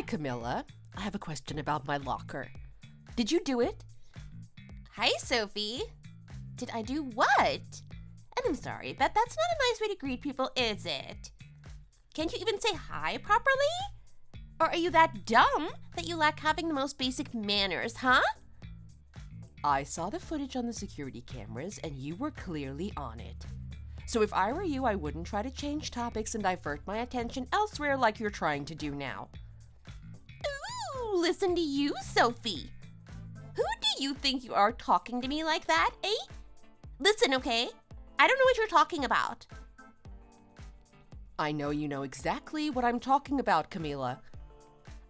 Camilla. I have a question about my locker. Did you do it? Hi, Sophie. Did I do what? And I'm sorry, but that's not a nice way to greet people, is it? Can't you even say hi properly? Or are you that dumb that you lack having the most basic manners, huh? I saw the footage on the security cameras and you were clearly on it. So if I were you, I wouldn't try to change topics and divert my attention elsewhere like you're trying to do now. Ooh, listen to you, Sophie. Who do you think you are talking to me like that, eh? Listen, okay? I don't know what you're talking about. I know you know exactly what I'm talking about, Camila.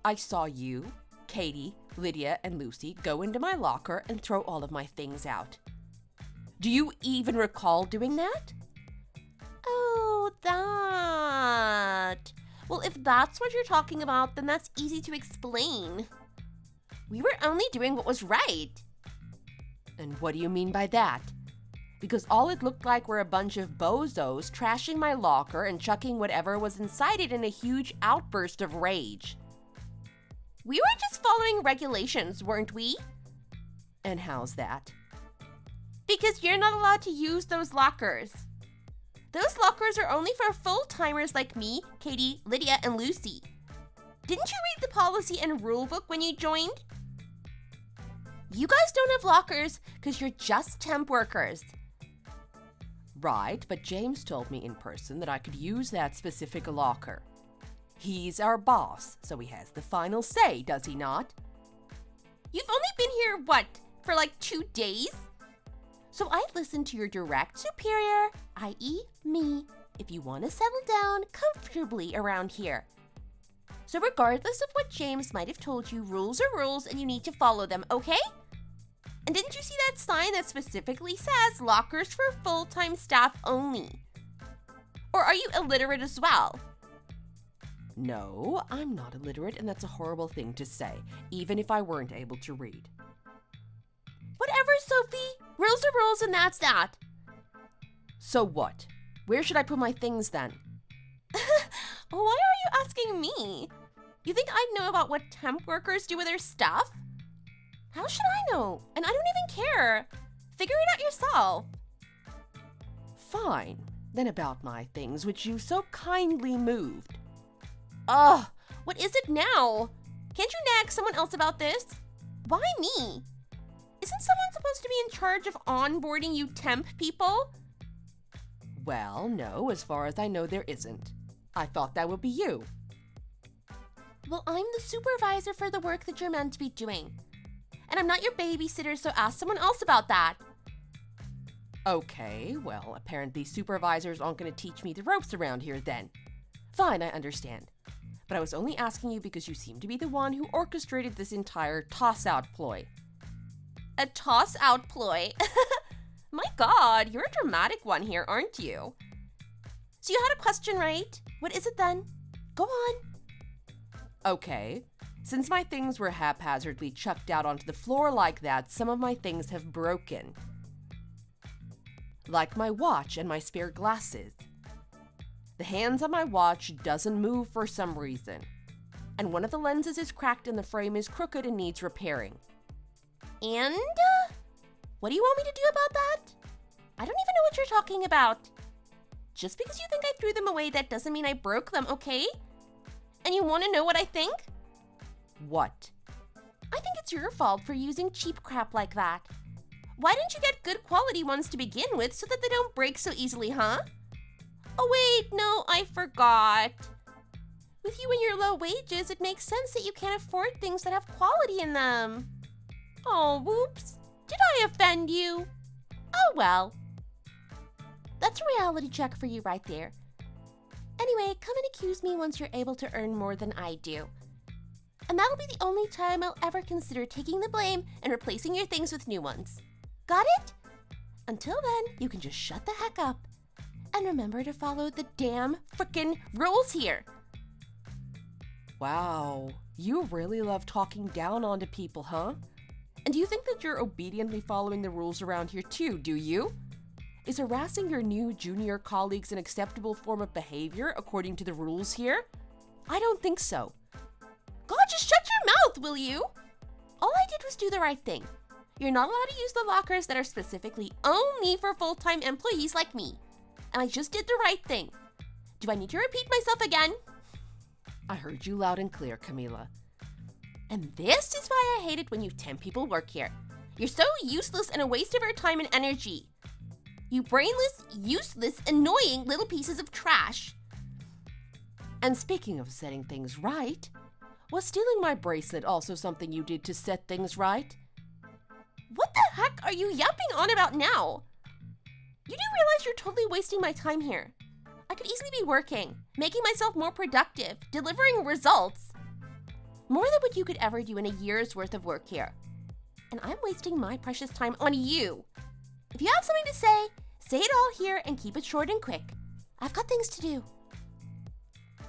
I saw you, Katie, Lydia, and Lucy go into my locker and throw all of my things out. Do you even recall doing that? Oh, that. Well, if that's what you're talking about, then that's easy to explain. We were only doing what was right. And what do you mean by that? Because all it looked like were a bunch of bozos trashing my locker and chucking whatever was inside it in a huge outburst of rage. We were just following regulations, weren't we? And how's that? Because you're not allowed to use those lockers. Those lockers are only for full-timers like me, Katie, Lydia, and Lucy. Didn't you read the policy and rule book when you joined? You guys don't have lockers because you're just temp workers. Right, but James told me in person that I could use that specific locker. He's our boss, so he has the final say, does he not? You've only been here, what, for like 2 days? So I listened to your direct superior, i.e. me, if you want to settle down comfortably around here. So regardless of what James might have told you, rules are rules and you need to follow them, okay? And didn't you see that sign that specifically says lockers for full-time staff only? Or are you illiterate as well? No, I'm not illiterate, and that's a horrible thing to say, even if I weren't able to read. Whatever, Sophie. Rules are rules and that's that. So what? Where should I put my things then? Why are you asking me? You think I'd know about what temp workers do with their stuff? How should I know? And I don't even care. Figure it out yourself. Fine. Then about my things, which you so kindly moved. Ugh, what is it now? Can't you nag someone else about this? Why me? Isn't someone supposed to be in charge of onboarding you temp people? Well, no, as far as I know, there isn't. I thought that would be you. Well, I'm the supervisor for the work that you're meant to be doing. And I'm not your babysitter, so ask someone else about that. Okay, well, apparently supervisors aren't going to teach me the ropes around here then. Fine, I understand. But I was only asking you because you seem to be the one who orchestrated this entire toss-out ploy. A toss-out ploy? My God, you're a dramatic one here, aren't you? So you had a question, right? What is it then? Go on. Okay. Since my things were haphazardly chucked out onto the floor like that, some of my things have broken. Like my watch and my spare glasses. The hands on my watch doesn't move for some reason. And one of the lenses is cracked and the frame is crooked and needs repairing. And? What do you want me to do about that? I don't even know what you're talking about. Just because you think I threw them away, that doesn't mean I broke them, okay? And you want to know what I think? What? I think it's your fault for using cheap crap like that. Why didn't you get good quality ones to begin with so that they don't break so easily, huh? Oh wait, no, I forgot. With you and your low wages, it makes sense that you can't afford things that have quality in them. Oh, whoops. Did I offend you? Oh well. That's a reality check for you right there. Anyway, come and accuse me once you're able to earn more than I do. And that'll be the only time I'll ever consider taking the blame and replacing your things with new ones. Got it? Until then, you can just shut the heck up. And remember to follow the damn frickin' rules here. Wow, you really love talking down onto people, huh? And do you think that you're obediently following the rules around here too, do you? Is harassing your new junior colleagues an acceptable form of behavior according to the rules here? I don't think so. God, just shut your mouth, will you? All I did was do the right thing. You're not allowed to use the lockers that are specifically only for full-time employees like me. And I just did the right thing. Do I need to repeat myself again? I heard you loud and clear, Camila. And this is why I hate it when you temp people work here. You're so useless and a waste of our time and energy. You brainless, useless, annoying little pieces of trash. And speaking of setting things right, was stealing my bracelet also something you did to set things right? What the heck are you yapping on about now? You do realize you're totally wasting my time here. I could easily be working, making myself more productive, delivering results. More than what you could ever do in a year's worth of work here. And I'm wasting my precious time on you. If you have something to say it all here and keep it short and quick. I've got things to do.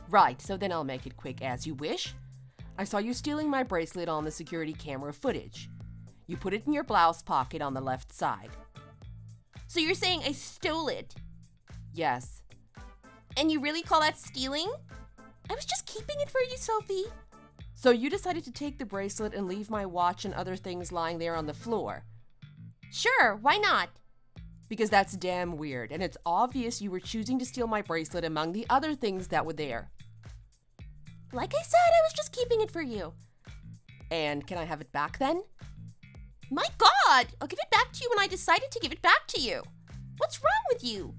Right, so then I'll make it quick as you wish. I saw you stealing my bracelet on the security camera footage. You put it in your blouse pocket on the left side. So you're saying I stole it? Yes. And you really call that stealing? I was just keeping it for you, Sophie. So you decided to take the bracelet and leave my watch and other things lying there on the floor? Sure, why not? Because that's damn weird, and it's obvious you were choosing to steal my bracelet among the other things that were there. Like I said, I was just keeping it for you. And can I have it back then? My God! I'll give it back to you when I decided to give it back to you. What's wrong with you?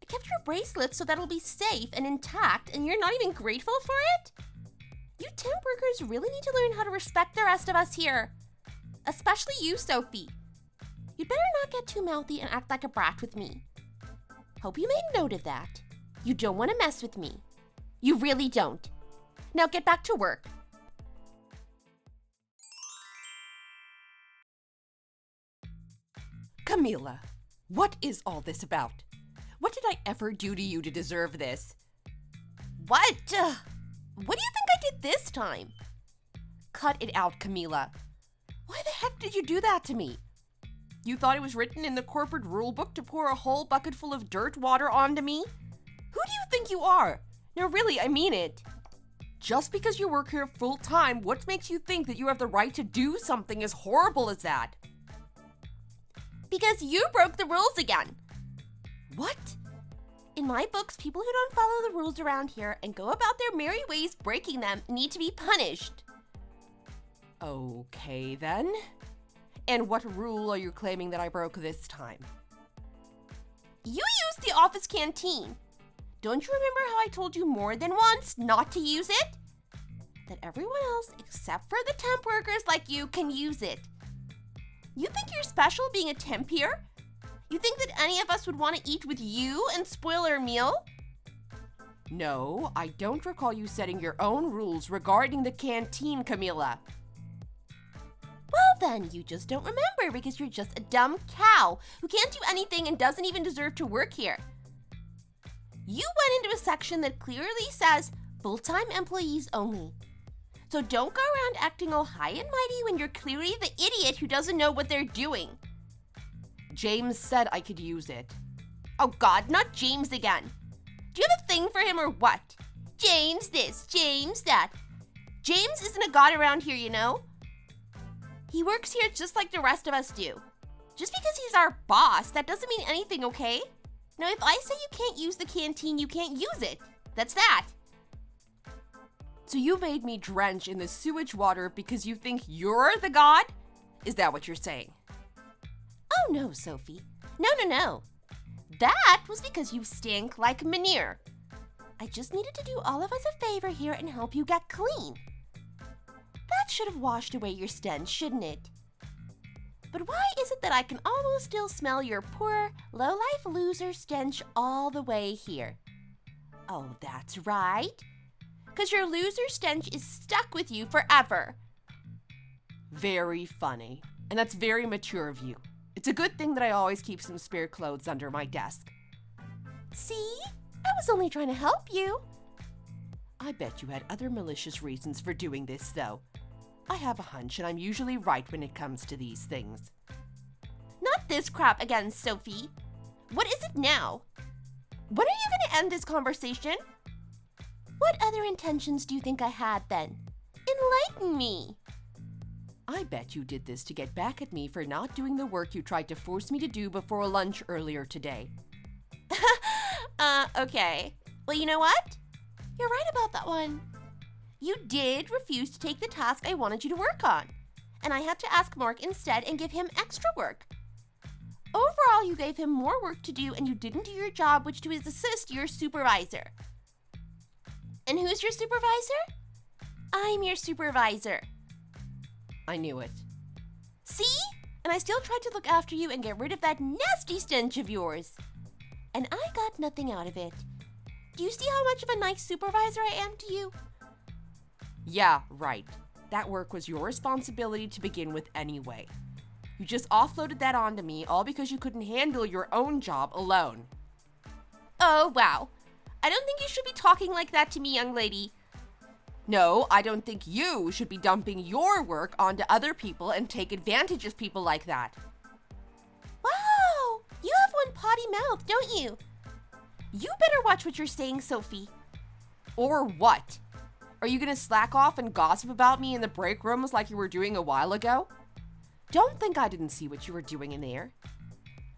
I kept your bracelet so that it'll be safe and intact, and you're not even grateful for it? You temp workers really need to learn how to respect the rest of us here. Especially you, Sophie. You'd better not get too mouthy and act like a brat with me. Hope you made note of that. You don't want to mess with me. You really don't. Now get back to work. Camila, what is all this about? What did I ever do to you to deserve this? What? What do you think I did this time? Cut it out, Camila. Why the heck did you do that to me? You thought it was written in the corporate rule book to pour a whole bucket full of dirt water onto me? Who do you think you are? No, really, I mean it. Just because you work here full time, what makes you think that you have the right to do something as horrible as that? Because you broke the rules again. What? In my books, people who don't follow the rules around here and go about their merry ways breaking them need to be punished. Okay, then. And what rule are you claiming that I broke this time? You used the office canteen. Don't you remember how I told you more than once not to use it? That everyone else, except for the temp workers like you, can use it. You think you're special being a temp here? You think that any of us would want to eat with you and spoil our meal? No, I don't recall you setting your own rules regarding the canteen, Camila. Well then, you just don't remember because you're just a dumb cow who can't do anything and doesn't even deserve to work here. You went into a section that clearly says full-time employees only. So don't go around acting all high and mighty when you're clearly the idiot who doesn't know what they're doing. James said I could use it. Oh God, not James again. Do you have a thing for him or what? James this, James that. James isn't a god around here, you know? He works here just like the rest of us do. Just because he's our boss, that doesn't mean anything, okay? Now, if I say you can't use the canteen, you can't use it. That's that. So you made me drench in the sewage water because you think you're the god? Is that what you're saying? Oh no, Sophie. No. That was because you stink like manure. I just needed to do all of us a favor here and help you get clean. That should have washed away your stench, shouldn't it? But why is it that I can almost still smell your poor, low-life loser stench all the way here? Oh, that's right. Because your loser stench is stuck with you forever. Very funny. And that's very mature of you. It's a good thing that I always keep some spare clothes under my desk. See? I was only trying to help you. I bet you had other malicious reasons for doing this, though. I have a hunch, and I'm usually right when it comes to these things. Not this crap again, Sophie. What is it now? When are you going to end this conversation? What other intentions do you think I had then? Enlighten me. I bet you did this to get back at me for not doing the work you tried to force me to do before lunch earlier today. Okay. Well, you know what? You're right about that one. You did refuse to take the task I wanted you to work on, and I had to ask Mark instead and give him extra work. Overall, you gave him more work to do and you didn't do your job, which was assist your supervisor. And who's your supervisor? I'm your supervisor. I knew it. See? And I still tried to look after you and get rid of that nasty stench of yours. And I got nothing out of it. Do you see how much of a nice supervisor I am to you? Yeah, right. That work was your responsibility to begin with anyway. You just offloaded that onto me all because you couldn't handle your own job alone. Oh, wow. I don't think you should be talking like that to me, young lady. No, I don't think you should be dumping your work onto other people and take advantage of people like that. Wow, you have one potty mouth, don't you? You better watch what you're saying, Sophie. Or what? Are you gonna slack off and gossip about me in the break rooms like you were doing a while ago? Don't think I didn't see what you were doing in there.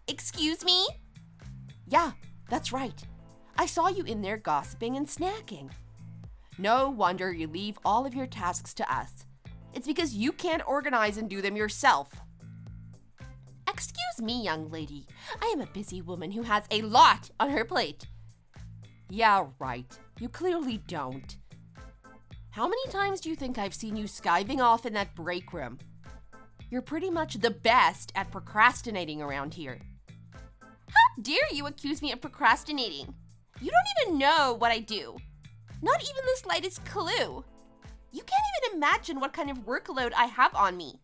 Excuse me? Yeah, that's right. I saw you in there gossiping and snacking. No wonder you leave all of your tasks to us. It's because you can't organize and do them yourself. Excuse me, young lady. I am a busy woman who has a lot on her plate. Yeah, right. You clearly don't. How many times do you think I've seen you skiving off in that break room? You're pretty much the best at procrastinating around here. How dare you accuse me of procrastinating? You don't even know what I do. Not even the slightest clue. You can't even imagine what kind of workload I have on me,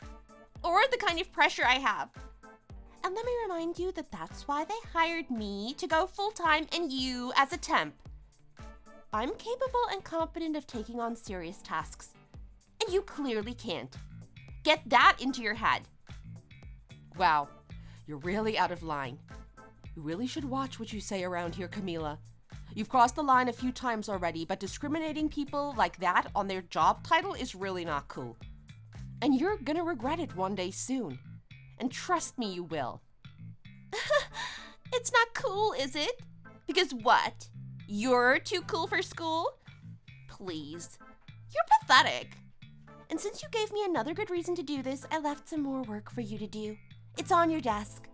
or the kind of pressure I have. And let me remind you that that's why they hired me to go full-time and you as a temp. I'm capable and competent of taking on serious tasks, and you clearly can't. Get that into your head. Wow, you're really out of line. You really should watch what you say around here, Camila. You've crossed the line a few times already, but discriminating people like that on their job title is really not cool. And you're gonna regret it one day soon. And trust me, you will. It's not cool, is it? Because what? You're too cool for school? Please. You're pathetic. And since you gave me another good reason to do this, I left some more work for you to do. It's on your desk.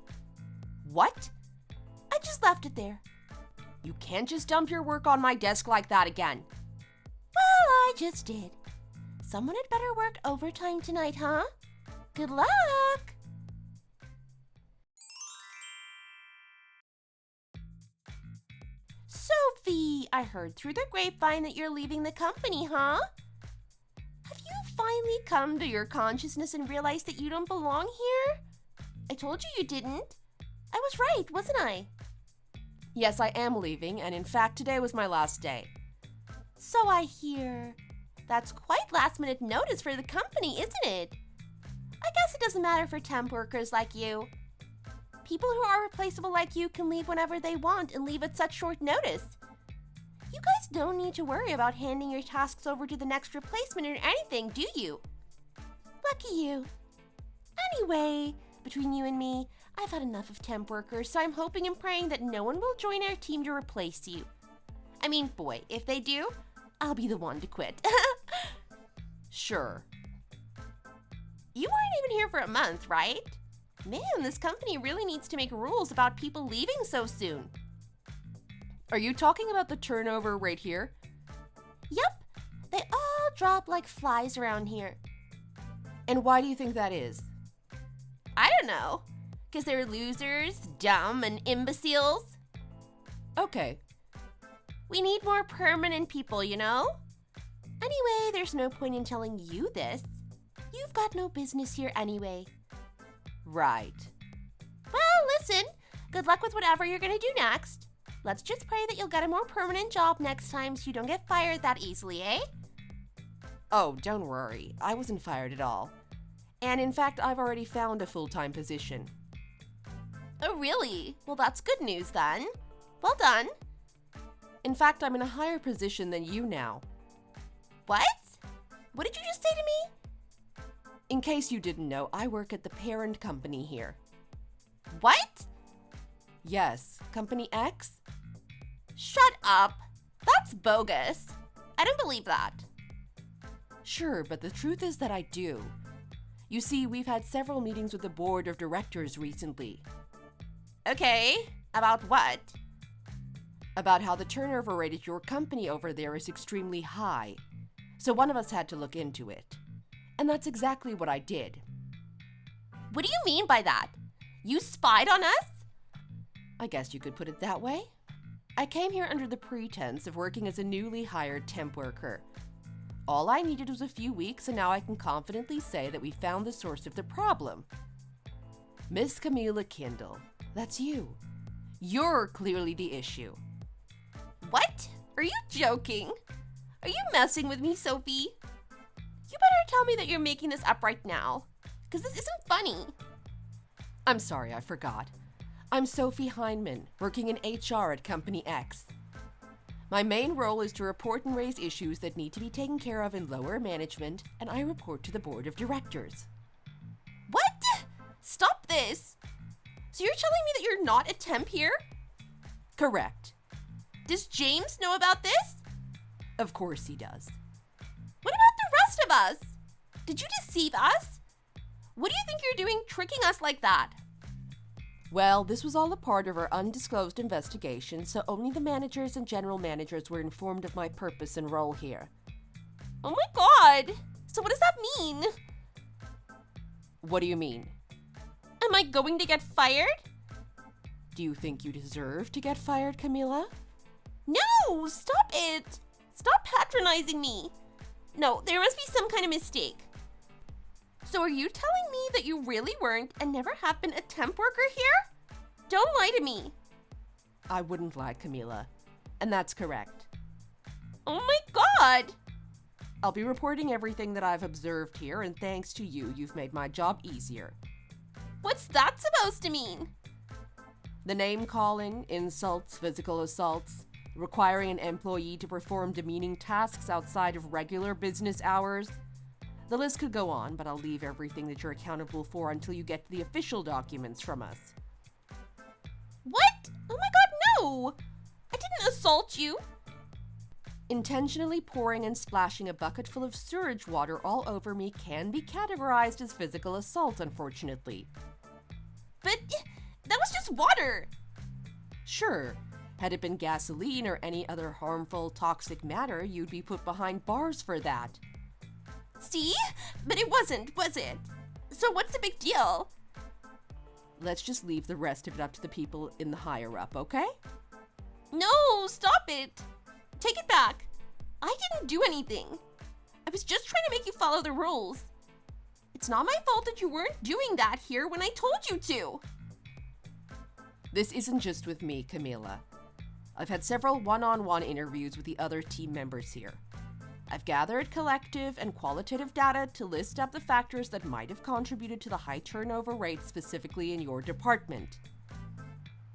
What? I just left it there. You can't just dump your work on my desk like that again. Well, I just did. Someone had better work overtime tonight, huh? Good luck! Sophie, I heard through the grapevine that you're leaving the company, huh? Have you finally come to your consciousness and realized that you don't belong here? I told you you didn't. I was right, wasn't I? Yes, I am leaving, and in fact, today was my last day. So I hear. That's quite last-minute notice for the company, isn't it? I guess it doesn't matter for temp workers like you. People who are replaceable like you can leave whenever they want and leave at such short notice. You guys don't need to worry about handing your tasks over to the next replacement or anything, do you? Lucky you. Anyway, between you and me, I've had enough of temp workers, so I'm hoping and praying that no one will join our team to replace you. I mean, boy, if they do, I'll be the one to quit. Sure. You weren't even here for a month, right? Man, this company really needs to make rules about people leaving so soon. Are you talking about the turnover rate here? Yep, they all drop like flies around here. And why do you think that is? I don't know. Because they're losers, dumb, and imbeciles. Okay. We need more permanent people, you know? Anyway, there's no point in telling you this. You've got no business here anyway. Right. Well, listen. Good luck with whatever you're going to do next. Let's just pray that you'll get a more permanent job next time so you don't get fired that easily, eh? Oh, don't worry. I wasn't fired at all. And in fact, I've already found a full-time position. Oh, really? Well, that's good news then. Well done. In fact, I'm in a higher position than you now. What? What did you just say to me? In case you didn't know, I work at the parent company here. What? Yes, Company X? Shut up. That's bogus. I don't believe that. Sure, but the truth is that I do. You see, we've had several meetings with the board of directors recently. Okay, about what? About how the turnover rate at your company over there is extremely high. So one of us had to look into it. And that's exactly what I did. What do you mean by that? You spied on us? I guess you could put it that way. I came here under the pretense of working as a newly hired temp worker. All I needed was a few weeks, and now I can confidently say that we found the source of the problem. Miss Camila Kindle, that's you. You're clearly the issue. What? Are you joking? Are you messing with me, Sophie? You better tell me that you're making this up right now, because this isn't funny. I'm sorry, I forgot. I'm Sophie Heineman, working in HR at Company X. My main role is to report and raise issues that need to be taken care of in lower management, and I report to the board of directors. What? Stop this! So you're telling me that you're not a temp here? Correct. Does James know about this? Of course he does. What about the rest of us? Did you deceive us? What do you think you're doing tricking us like that? Well, this was all a part of our undisclosed investigation, so only the managers and general managers were informed of my purpose and role here. Oh my god! So what does that mean? What do you mean? Am I going to get fired? Do you think you deserve to get fired, Camila? No! Stop it! Stop patronizing me! No, there must be some kind of mistake. So are you telling me that you really weren't and never have been a temp worker here? Don't lie to me. I wouldn't lie, Camila. And that's correct. Oh my god! I'll be reporting everything that I've observed here, and thanks to you, you've made my job easier. What's that supposed to mean? The name-calling, insults, physical assaults, requiring an employee to perform demeaning tasks outside of regular business hours. The list could go on, but I'll leave everything that you're accountable for until you get the official documents from us. What? Oh my god, no! I didn't assault you. Intentionally pouring and splashing a bucket full of sewage water all over me can be categorized as physical assault, unfortunately. But that was just water. Sure, had it been gasoline or any other harmful, toxic matter, you'd be put behind bars for that. See? But it wasn't, was it? So what's the big deal? Let's just leave the rest of it up to the people in the higher up, okay? No, stop it. Take it back. I didn't do anything. I was just trying to make you follow the rules. It's not my fault that you weren't doing that here when I told you to. This isn't just with me, Camila. I've had several one-on-one interviews with the other team members here. I've gathered collective and qualitative data to list up the factors that might have contributed to the high turnover rate specifically in your department.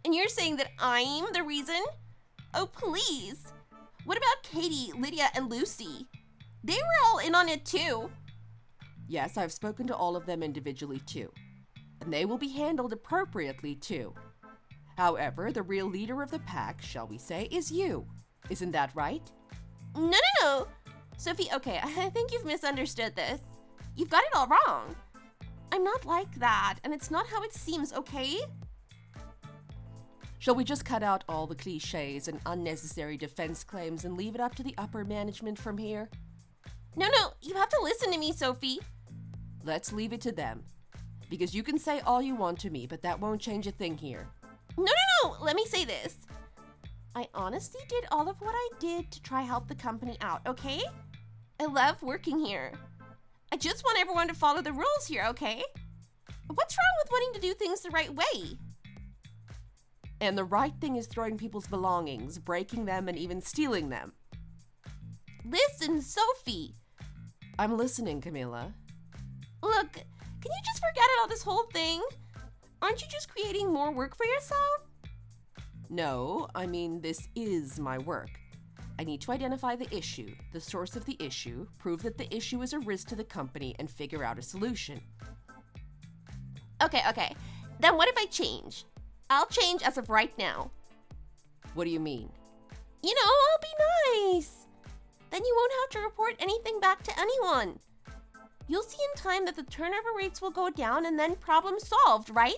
And you're saying that I'm the reason? Oh, please. What about Katie, Lydia, and Lucy? They were all in on it too. Yes, I've spoken to all of them individually too. And they will be handled appropriately too. However, the real leader of the pack, shall we say, is you. Isn't that right? No. Sophie, okay, I think you've misunderstood this. You've got it all wrong. I'm not like that, and it's not how it seems, okay? Shall we just cut out all the cliches and unnecessary defense claims and leave it up to the upper management from here? No, you have to listen to me, Sophie. Let's leave it to them. Because you can say all you want to me, but that won't change a thing here. No, let me say this. I honestly did all of what I did to try help the company out, okay? I love working here. I just want everyone to follow the rules here, okay? What's wrong with wanting to do things the right way? And the right thing is throwing people's belongings, breaking them, and even stealing them. Listen, Sophie. I'm listening, Camila. Look, can you just forget about this whole thing? Aren't you just creating more work for yourself? No, I mean, this is my work. I need to identify the issue, the source of the issue, prove that the issue is a risk to the company, and figure out a solution. Okay. Then what if I change? I'll change as of right now. What do you mean? You know, I'll be nice. Then you won't have to report anything back to anyone. You'll see in time that the turnover rates will go down and then problem solved, right?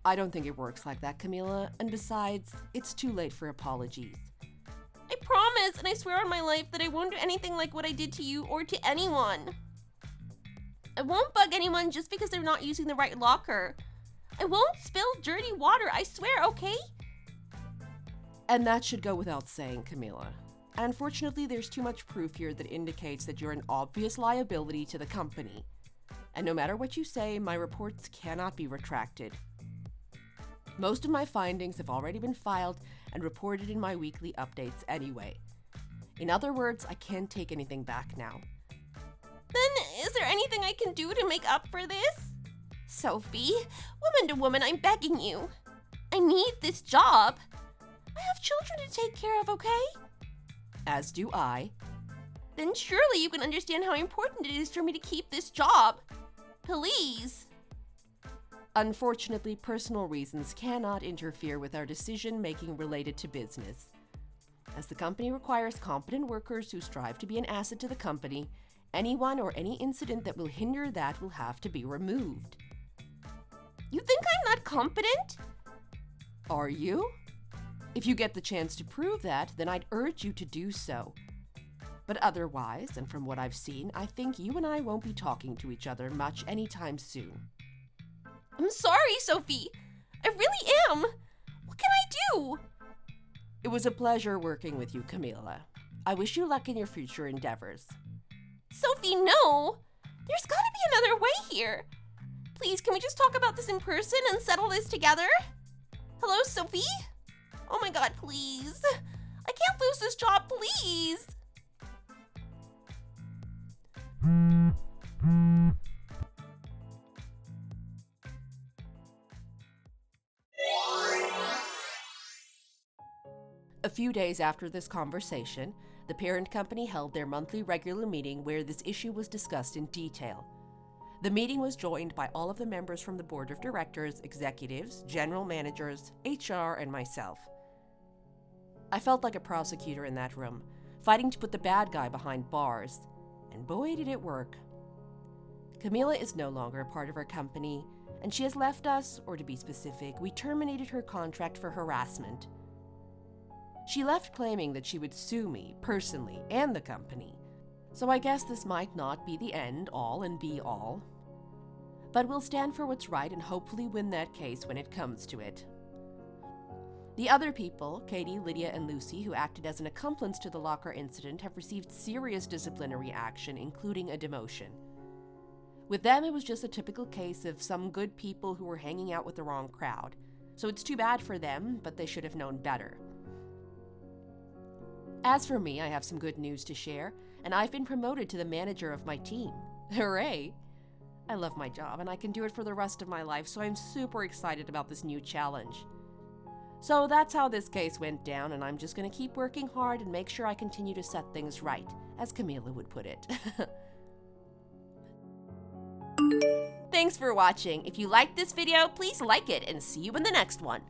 I don't think it works like that, Camila. And besides, it's too late for apologies. I promise, and I swear on my life that I won't do anything like what I did to you or to anyone. I won't bug anyone just because they're not using the right locker. I won't spill dirty water, I swear, okay? And that should go without saying, Camila. Unfortunately, there's too much proof here that indicates that you're an obvious liability to the company. And no matter what you say, my reports cannot be retracted. Most of my findings have already been filed and reported in my weekly updates anyway. In other words, I can't take anything back now. Then, is there anything I can do to make up for this? Sophie, woman to woman, I'm begging you. I need this job. I have children to take care of, okay? As do I. Then surely you can understand how important it is for me to keep this job. Please. Unfortunately, personal reasons cannot interfere with our decision-making related to business. As the company requires competent workers who strive to be an asset to the company, anyone or any incident that will hinder that will have to be removed. You think I'm not competent? Are you? If you get the chance to prove that, then I'd urge you to do so. But otherwise, and from what I've seen, I think you and I won't be talking to each other much anytime soon. I'm sorry, Sophie. I really am. What can I do? It was a pleasure working with you, Camila. I wish you luck in your future endeavors. Sophie, no. There's gotta be another way here. Please, can we just talk about this in person and settle this together? Hello, Sophie? Oh my god, please. I can't lose this job, please. A few days after this conversation, the parent company held their monthly regular meeting where this issue was discussed in detail. The meeting was joined by all of the members from the board of directors, executives, general managers, HR, and myself. I felt like a prosecutor in that room, fighting to put the bad guy behind bars, and boy did it work. Camila is no longer a part of our company, and she has left us, or to be specific, we terminated her contract for harassment. She left claiming that she would sue me, personally, and the company. So I guess this might not be the end all and be all. But we'll stand for what's right and hopefully win that case when it comes to it. The other people, Katie, Lydia, and Lucy, who acted as an accomplice to the locker incident, have received serious disciplinary action, including a demotion. With them, it was just a typical case of some good people who were hanging out with the wrong crowd. So it's too bad for them, but they should have known better. As for me, I have some good news to share, and I've been promoted to the manager of my team. Hooray! I love my job, and I can do it for the rest of my life, so I'm super excited about this new challenge. So that's how this case went down, and I'm just going to keep working hard and make sure I continue to set things right, as Camila would put it. Thanks for watching. If you liked this video, please like it and see you in the next one.